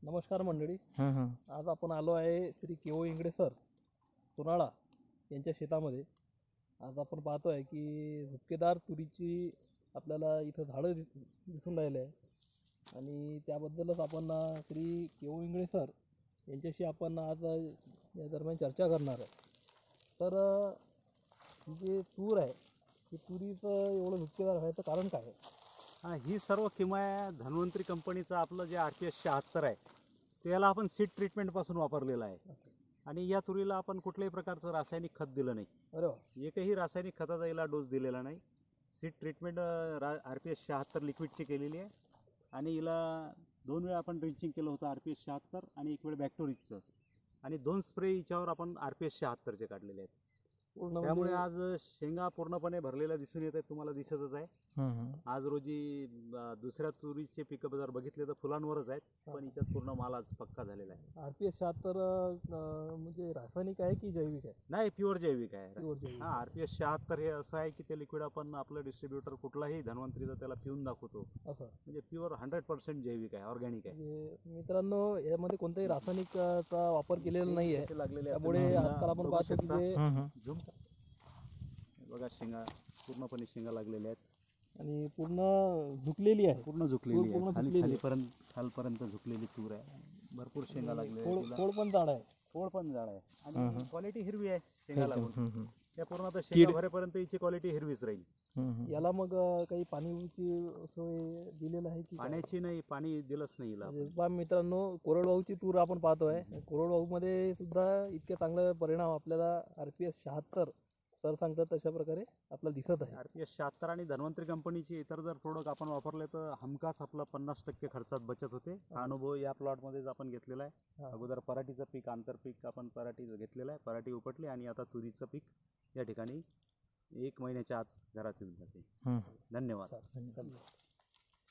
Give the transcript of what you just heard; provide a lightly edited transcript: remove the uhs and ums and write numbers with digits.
नमस्कार मंडळी. आज आपण आलो आहे श्री केओ इंगडे सर सोनाळा यांच्या शेतामध्ये. आज आपण पाहतो आहे की झुपकेदार तुरीची आपल्याला इथं झाडं दिसून राहिले आहे आणि त्याबद्दलच आपण श्री केओ इंगडे सर यांच्याशी आपण आज या दरम्यान चर्चा करणार आहे. तर जे तूर आहे ही तुरीचं एवढं झुपकेदार व्हायचं कारण काय आहे? ही सर्व किमया धन्वंतरी कंपनीचं आपलं जे RPS 76 आहे त्याला आपण सीड ट्रीटमेंटपासून वापरलेलं आहे आणि या तुरीला आपण कुठल्याही प्रकारचं रासायनिक खत दिलं नाही. अरे वा. एकही रासायनिक खताचा याला डोस दिलेला नाही. सीड ट्रीटमेंट RPS 76 लिक्विडची केलेली आहे आणि हिला 2 वेळा आपण ड्रिंचिंग केलं होतं RPS 76 आणि 1 वेळ बॅक्टोरिजचं आणि 2 स्प्रे हिच्यावर आपण RPS 76चे काढलेले आहेत. त्यामुळे आज शेंगा पूर्णपणे भरलेल्या दिसून येत आहेत, तुम्हाला दिसतच आहे. आज रोजी दुसऱ्या तुरीचे पिकअप जर बघितले तर फुलांवरच आहेत, पण याच्यात पूर्ण माल आज पक्का झालेला आहे. RPS 76 म्हणजे रासायनिक आहे की जैविक आहे? नाही, प्युअर जैविक आहे. प्युअर जैविक. RPS 76 हे असं आहे की ते लिक्विड आपण आपलं डिस्ट्रीब्युटर कुठलाही धन्वंतरीचा त्याला पिऊन दाखवतो, असं म्हणजे प्युअर 100% जैविक आहे, ऑर्गॅनिक आहे. म्हणजे मित्रांनो, यामध्ये कोणत्याही रासायनिकचा वापर केलेला नाही आहे. त्यामुळे आजकाल आपण पाहतो की जे बघा शेंगा पूर्णपणे शेंगा लागलेल्या आहेत आणि पूर्ण झुकलेली आहे. पूर्ण झुकलेली आहे, खालपर्यंत झुकलेली तूर आहे. भरपूर शेंगा लागलेल्या आहेत. खोड पण जाड आहे. खोड पण जाड आहे आणि क्वालिटी हिरवी आहे शेंगा लागून. त्या पूर्ण आता शेंगा भरेपर्यंत हिची क्वालिटी हिरवीच राहील. याला मग काही पाणीची सोय दिलेलं आहे की? पाण्याची नाही, पाणी दिलंच नाही हिला. मित्रांनो, कोरडवाहूची तूर आपण पाहतोय. कोरडवाहू मध्ये सुद्धा इतके चांगले परिणाम आपल्याला RPS 76 सर सांगतात तशा प्रकारे आपल्याला दिसत आहे. RPS 76 आणि धन्वंतरी कंपनीचे इतर जर प्रोडक्ट आपण वापरले तर हमखास आपला 50% खर्चात बचत होते. हा अनुभव या प्लॉटमध्येच आपण घेतलेला आहे. अगोदर पराठीचं पीक, आंतरपीक आपण पराठी घेतलेलं आहे, पराठी उपटली आणि आता तुरीचं पीक या ठिकाणी 1 महिन्याच्या आत घरात येऊन जाते. धन्यवाद.